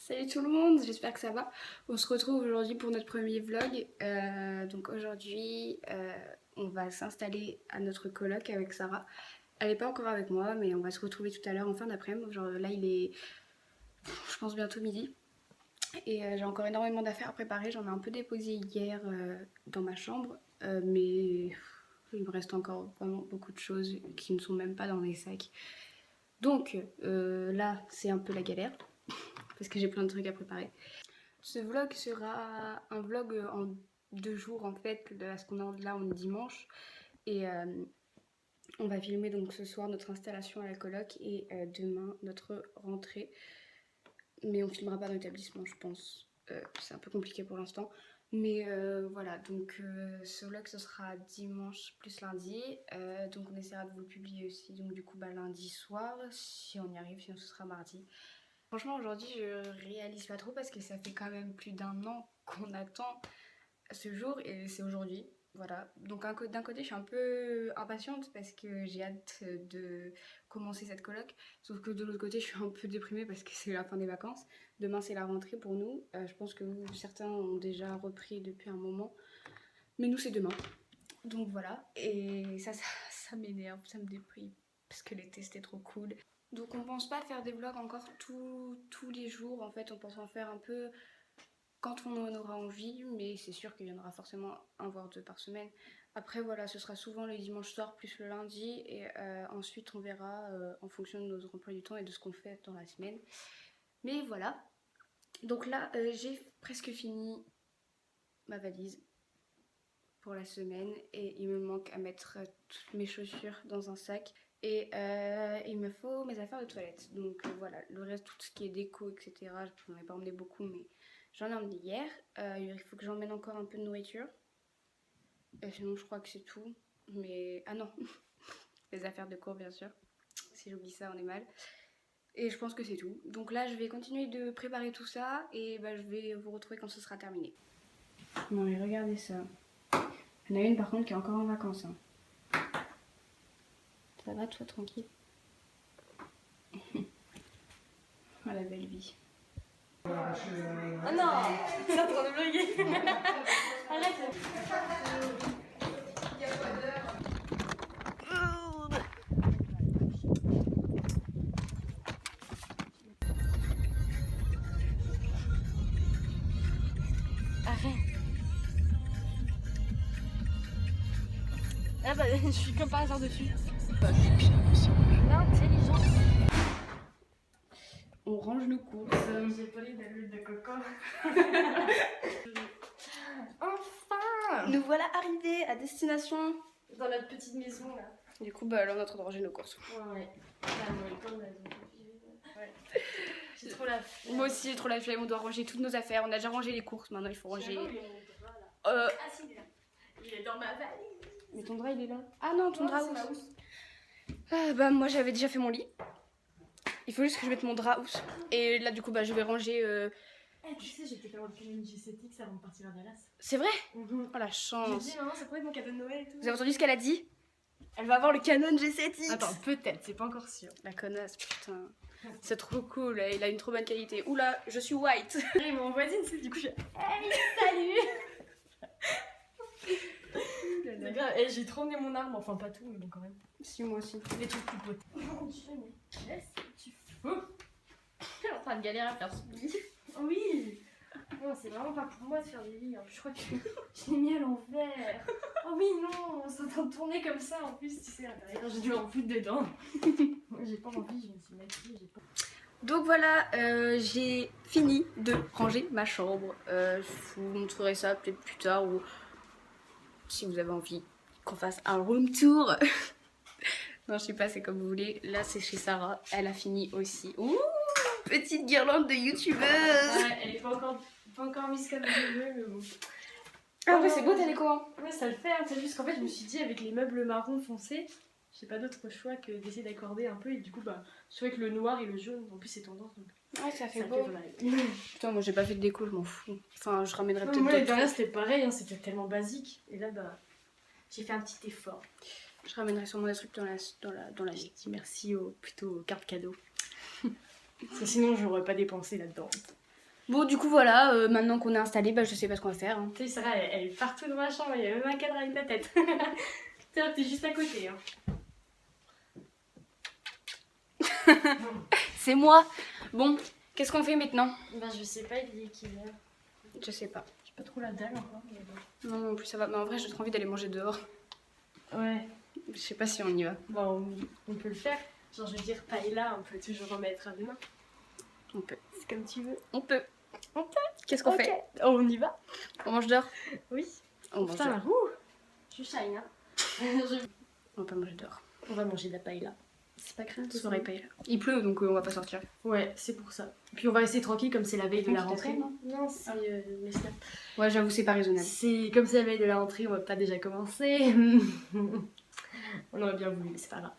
Salut tout le monde, j'espère que ça va. On se retrouve aujourd'hui pour notre premier vlog. Donc aujourd'hui, on va s'installer à notre coloc avec Sarah. Elle n'est pas encore avec moi, mais on va se retrouver tout à l'heure en fin d'après-midi. Genre là, il est, je pense, bientôt midi. Et j'ai encore énormément d'affaires à préparer. J'en ai un peu déposé hier dans ma chambre, mais il me reste encore vraiment beaucoup de choses qui ne sont même pas dans les sacs. Donc là, c'est un peu la galère parce que j'ai plein de trucs à préparer. Ce vlog sera un vlog en 2 jours en fait, parce qu'on est là on est dimanche et on va filmer donc ce soir notre installation à la coloc et demain notre rentrée. Mais on filmera pas dans l'établissement je pense, c'est un peu compliqué pour l'instant. Mais voilà, donc ce vlog ce sera dimanche plus lundi, donc on essaiera de vous le publier aussi, donc du coup lundi soir si on y arrive, sinon ce sera mardi. Franchement aujourd'hui je réalise pas trop parce que ça fait quand même plus d'1 an qu'on attend ce jour et c'est aujourd'hui. Voilà, donc d'un côté je suis un peu impatiente parce que j'ai hâte de commencer cette coloc, sauf que de l'autre côté je suis un peu déprimée parce que c'est la fin des vacances. Demain c'est la rentrée pour nous, je pense que certains ont déjà repris depuis un moment, mais nous c'est demain. Donc voilà, et ça m'énerve, ça me déprime parce que l'été c'était trop cool. Donc on pense pas faire des vlogs encore tous les jours, en fait on pense en faire un peu quand on en aura envie, mais c'est sûr qu'il y en aura forcément un voire 2 par semaine. Après voilà, ce sera souvent le dimanche soir plus le lundi et ensuite on verra en fonction de nos emplois du temps et de ce qu'on fait dans la semaine. Mais voilà, donc là j'ai presque fini ma valise pour la semaine et il me manque à mettre toutes mes chaussures dans un sac et il me faut mes affaires de toilette. Donc voilà, le reste, tout ce qui est déco, etc. Je n'en ai pas emmené beaucoup, mais j'en ai emmené hier. Il faut que j'emmène encore un peu de nourriture. Sinon, je crois que c'est tout. Mais ah non, les affaires de cours, bien sûr. Si j'oublie ça, on est mal. Et je pense que c'est tout. Donc là, je vais continuer de préparer tout ça et je vais vous retrouver quand ce sera terminé. Non mais regardez ça. Il y en a une par contre qui est encore en vacances. Hein. Ça va toi tranquille? Ah la belle vie. Oh non, c'est en train de blaguer. Arrête. Arrête. Ah bah je suis comme par hasard dessus. L'intelligence. On range nos courses. J'ai pas lu de l'huile de coco. Enfin. Nous voilà arrivés à destination. Dans notre petite maison là. Du coup là on est en train de ranger nos courses. Ouais. J'ai trop la flemme. Moi aussi j'ai trop la flemme, on doit ranger toutes nos affaires. On a déjà rangé les courses, maintenant il faut ranger. Ah si, il est là. Il est dans ma valise. Mais ton drap il est là. Ah non, ton drap c'est housse. Ah, moi j'avais déjà fait mon lit. Il faut juste que je mette mon drap housse. Et là du coup je vais ranger. Tu sais, j'étais faire le Canon G7X avant de partir à Dallas. C'est vrai? Oh la chance. J'ai dit maman, ça pourrait être mon cadeau de Noël et tout. Vous avez entendu ce qu'elle a dit? Elle va avoir le Canon G7X. Attends, peut-être, c'est pas encore sûr. La connasse, putain. C'est trop cool, il a une trop bonne qualité. Oula, je suis white. Et mon voisine, c'est du coup, je hey, salut. C'est grave, et j'ai trop emmené mon arme, enfin pas tout, mais bon quand même. Si, moi aussi. Les trucs plus potés. Mon dieu, mais qu'est-ce que tu fous? Elle est en train de galérer à faire ce lit. Oui. Non, c'est vraiment pas pour moi de faire des lits. En plus, je crois que je l'ai mis à l'envers. Oh oui, non, c'est en train de tourner comme ça en plus, tu sais, à l'intérieur. J'ai dû en foutre dedans. J'ai pas envie, je me suis maquillée, j'ai pas. Donc voilà, j'ai fini de ranger ma chambre. Je vous montrerai ça peut-être plus tard ou si vous avez envie qu'on fasse un room tour. Non, je sais pas, c'est comme vous voulez. Là, c'est chez Sarah. Elle a fini aussi. Ouh, petite guirlande de youtubeuse. Ouais, elle est pas encore mise comme je veux, mais bon. Ah ouais, c'est beau ta déco. Hein. Ouais, ça le fait. Hein. C'est juste qu'en fait, je me suis dit, avec les meubles marron foncés, j'ai pas d'autre choix que d'essayer d'accorder un peu. Et du coup, je trouvais que le noir et le jaune, en plus, c'est tendance. Donc ouais, ça fait ça beau. Fait Putain, moi j'ai pas fait de déco, je m'en fous. Enfin, je ramènerai peut-être. Moi, derrière, c'était pareil, hein, c'était tellement basique. Et là, j'ai fait un petit effort. Je ramènerai sûrement des trucs dans la J'ai dit merci plutôt aux cartes cadeaux. Parce que sinon, j'aurais pas dépensé là-dedans. Bon, du coup, voilà, maintenant qu'on est installé, bah, je sais pas ce qu'on va faire. Hein. Tu sais, Sarah, elle est partout dans ma chambre, il y a même un cadre avec ta tête. Tiens, t'es juste à côté. Hein. C'est moi. Bon, qu'est-ce qu'on fait maintenant? Ben, je sais pas, il est quelle heure? Je sais pas. J'ai pas trop la dalle encore. Mais bon. Non, non plus ça va. Mais en vrai, j'ai trop envie d'aller manger dehors. Ouais. Je sais pas si on y va. Bon, on peut le faire. Genre, je veux dire, paella, on peut toujours remettre à demain. On peut. C'est comme tu veux. On peut. On peut. Qu'est-ce qu'on Ok. fait? Oh, on y va? On mange dehors? Oui. On mange Putain, dehors. ouh, je shine, hein. On va pas manger dehors. On va manger de la paella. C'est pas grave, Soirée paella. Il pleut, donc on va pas sortir. Ouais, c'est pour ça. Puis on va rester tranquille comme c'est la veille de Ah, la tu rentrée. t'as fait, non Non, c'est mes snaps. Ouais, j'avoue, c'est pas raisonnable. C'est comme c'est la veille de la rentrée, on va pas déjà commencer. On aurait bien voulu, mais c'est pas grave.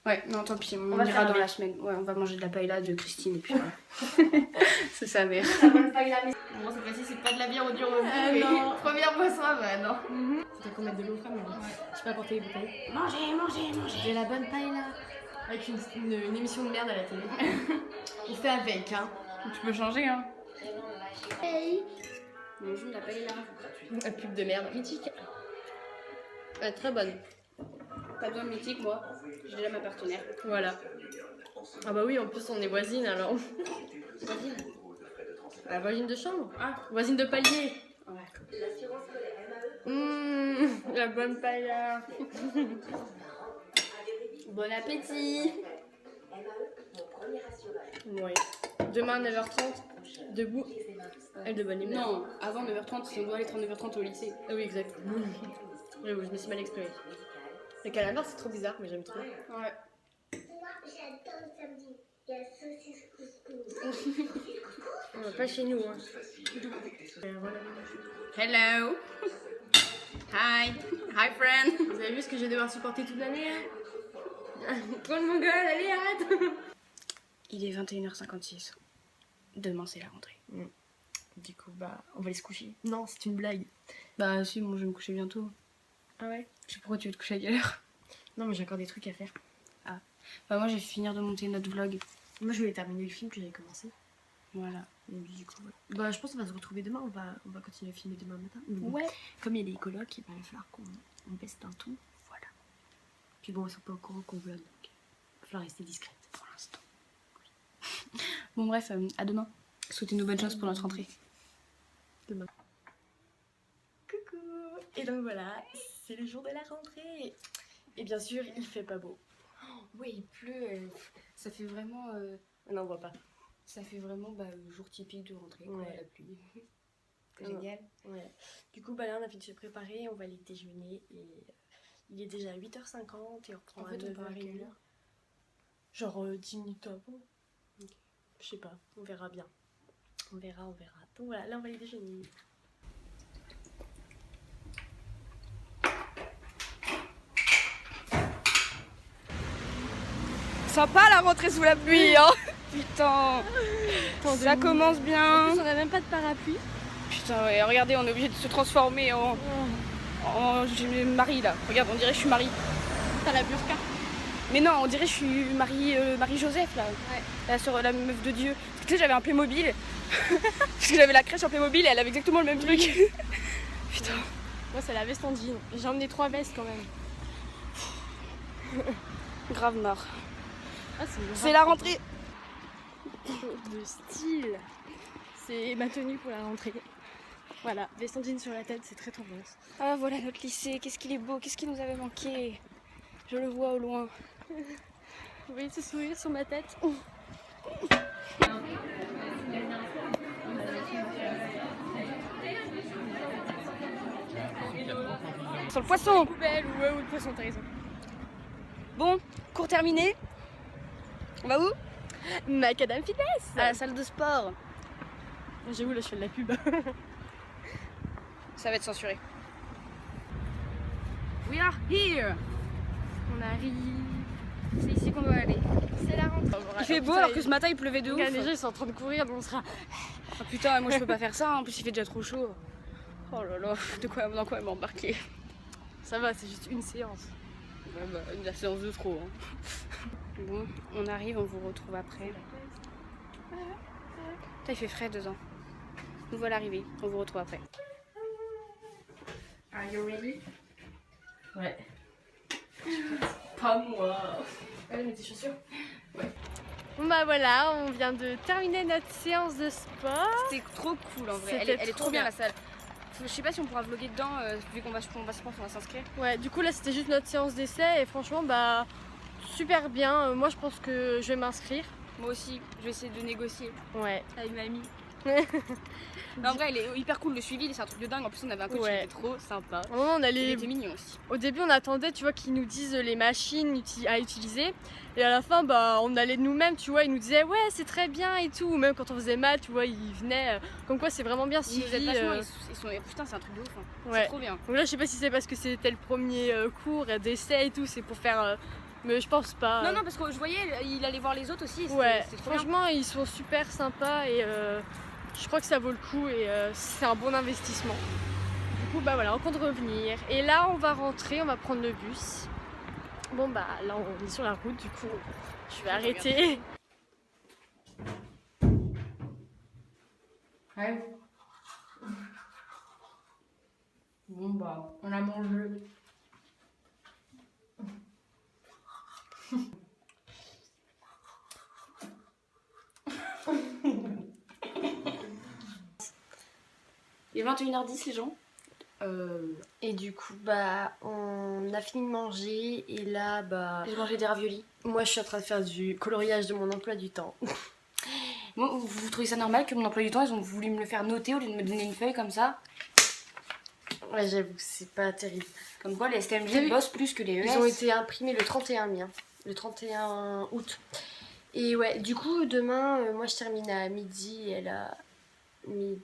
Ouais, non, tant pis, on va ira faire dans avec. la semaine. Ouais, on va manger de la paella de Christine et puis voilà. C'est sa mère. La bonne paella, mais... Bon, cette fois-ci, c'est pas de la bière au dur au non. Première boisson, bah non. Faudrait qu'on mette de l'eau froide, mais bon. Je peux apporter les bouteilles. Mangez, mangez, mangez. De la bonne paella. Avec une émission de merde à la télé. On fait avec, hein. Tu peux changer, hein. Hey. Mangeons de la paella. La pub de merde. Mythique. Elle est très bonne. Pas besoin de mythique, moi. J'ai déjà ma partenaire. Voilà. Ah bah oui, en plus on est voisines alors. Vas-y. La voisine de chambre. Ah, Voisine de palier. ouais. La bonne paella. Bon appétit. Oui. Demain à 9h30, debout. Elle de bonne humeur. Non, avant 9h30, si on doit aller 9h30 au lycée. Ah oui, exact. J'avoue, je me suis mal exprimée. Le calamar, c'est trop bizarre, mais j'aime trop. Ouais. Moi, j'adore le samedi. Il y a saucisse couscous. On va pas chez nous, hein. Voilà. Hello. Hi. Hi, friend. Vous avez vu ce que je vais devoir supporter toute l'année, hein? Trop de mon gueule, allez, arrête! Il est 21h56. Demain, c'est la rentrée. Du coup, bah, on va aller se coucher. Non, c'est une blague. Bah si, moi je vais me coucher bientôt. Ah ouais? Je sais pourquoi tu veux te coucher à quelle heure. Non, mais j'ai encore des trucs à faire. Bah moi je vais finir de monter notre vlog. Moi, je voulais terminer le film que j'avais commencé. Voilà. Donc, du coup, voilà. Bah, je pense qu'on va se retrouver demain. On va continuer à filmer demain matin. Mais bon, Ouais. comme il y a des colocs, il va falloir qu'on peste un tout. Voilà. Puis bon, ils sont pas au courant qu'on vlog, donc il va falloir rester discrète pour l'instant. Bon bref, à demain. Souhaitez-nous bonne chance pour notre rentrée. Demain. Coucou! Et donc voilà, c'est le jour de la rentrée. Et bien sûr, il fait pas beau. Ouais, il pleut. Ça fait vraiment... Non, on voit pas. Ça fait vraiment jour typique de rentrée, quoi, Ouais. la pluie. C'est Ouais. génial. Ouais. Du coup, bah là, on a fini de se préparer, on va aller déjeuner et il est déjà 8h50 et on reprend En à fait, on part à 9h30. quelle heure? Genre 10 minutes avant. Je sais pas, on verra bien. On verra. Donc voilà, là on va aller déjeuner. Sympa la rentrée sous la pluie, hein. Putain. Ça commence bien. On a même pas de parapluie. Putain, ouais, regardez, on est obligé de se transformer en Marie là. Regarde, on dirait que je suis Marie. T'as la burqa. Mais non, on dirait que je suis Marie-Joseph là. Ouais. La meuf de Dieu. Parce que tu sais, j'avais un Playmobil. Parce que j'avais la crèche en Playmobil et elle avait exactement le même truc. Putain. Moi c'est la veste en jean. J'ai emmené 3 vestes quand même. Grave marre. Ah, C'est la rentrée. De style. C'est ma tenue pour la rentrée. Voilà, veste en jean sur la tête, c'est très tendance. Ah voilà notre lycée, qu'est-ce qu'il est beau, qu'est-ce qui nous avait manqué. Je le vois au loin. Vous voyez ce sourire sur ma tête? Sur le poisson. Poubelle ou le poisson, t'as raison. Bon, cours terminé. On va où? Macadam Fitness. À la salle de sport. J'avoue, là je fais de la pub. Ça va être censuré. We are here. On arrive. C'est ici qu'on doit aller. C'est la rentrée. Il fait beau alors que ce matin il pleuvait de ouf. Les gens ils sont en train de courir, donc on sera. Ah putain, moi je peux pas faire ça, en plus il fait déjà trop chaud. Oh là là, dans quoi elle m'a embarqué. Ça va, c'est juste une séance. Ouais, bah, la séance de trop. Hein. Bon, on arrive, on vous retrouve après. Putain, il fait frais dedans. Nous voilà arrivés, on vous retrouve après. Are you ready? Ouais. Pas moi. Allez, mets tes chaussures. Bon bah voilà, on vient de terminer notre séance de sport. C'était trop cool en vrai, C'était elle est trop trop bien bien. la salle. Je sais pas si on pourra vlogger dedans, vu qu'on va, je pense qu'on va s'inscrire. Ouais, du coup là c'était juste notre séance d'essai et franchement bah super bien. Moi je pense que je vais m'inscrire. Moi aussi, je vais essayer de négocier Ouais. avec mamie. Mais en vrai, elle est hyper cool, le suivi, c'est un truc de dingue. En plus, on avait un coach qui Ouais. était trop sympa. Au moment, on Il allait... était mignon aussi. Au début on attendait tu vois qu'ils nous disent les machines à utiliser et à la fin bah on allait de nous-mêmes, tu vois, ils nous disaient ouais c'est très bien et tout, ou même quand on faisait maths tu vois ils venaient comme quoi c'est vraiment bien Ils nous suivi. aident vachement, ils sont... Putain, c'est un truc de ouf. Hein. Ouais. C'est trop bien. Donc là je sais pas si c'est parce que c'était le premier cours d'essai et tout, c'est pour faire mais je pense pas. Non, non, parce que je voyais, il allait voir les autres aussi. Ouais, c'était trop bien. franchement ils sont super sympas et je crois que ça vaut le coup et c'est un bon investissement. Du coup bah voilà, on compte revenir et là on va rentrer, on va prendre le bus. Bon bah là on est sur la route, du coup je vais arrêter. Ouais. Bon bah, on a mangé. Il est 21h10 les gens. Et du coup bah on a fini de manger et là bah J'ai mangé des raviolis. moi je suis en train de faire du coloriage de mon emploi du temps. Moi, vous trouvez ça normal que mon emploi du temps, ils ont voulu me le faire noter au lieu de me donner une feuille comme ça? Ouais j'avoue que c'est pas terrible. Comme quoi les T'as STMG vu bossent plus que les ES. Ils ont été imprimés le 31 mai, hein, le 31 août. Et ouais, du coup, demain, moi je termine à midi et elle a midi.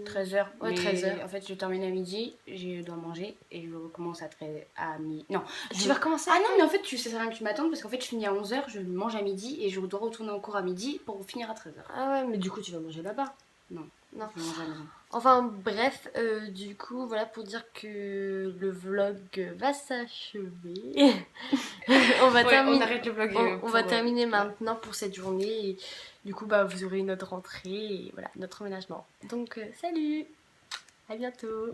13h. Ouais, 13h. En fait, je termine à midi, je dois manger et je recommence à midi. Non. Tu vas recommencer? Ah non, mais en fait, ça sert à rien que tu m'attendes parce qu'en fait, je finis à 11h, je mange à midi et je dois retourner en cours à midi pour finir à 13h. Ah ouais, mais du coup, tu vas manger là-bas. Non. Non. Je mange à la maison. Enfin bref, du coup, voilà pour dire que le vlog va s'achever. On va terminer. On arrête le vlog. On va terminer maintenant pour cette journée et du coup bah vous aurez notre rentrée et voilà notre emménagement. Donc salut, à bientôt.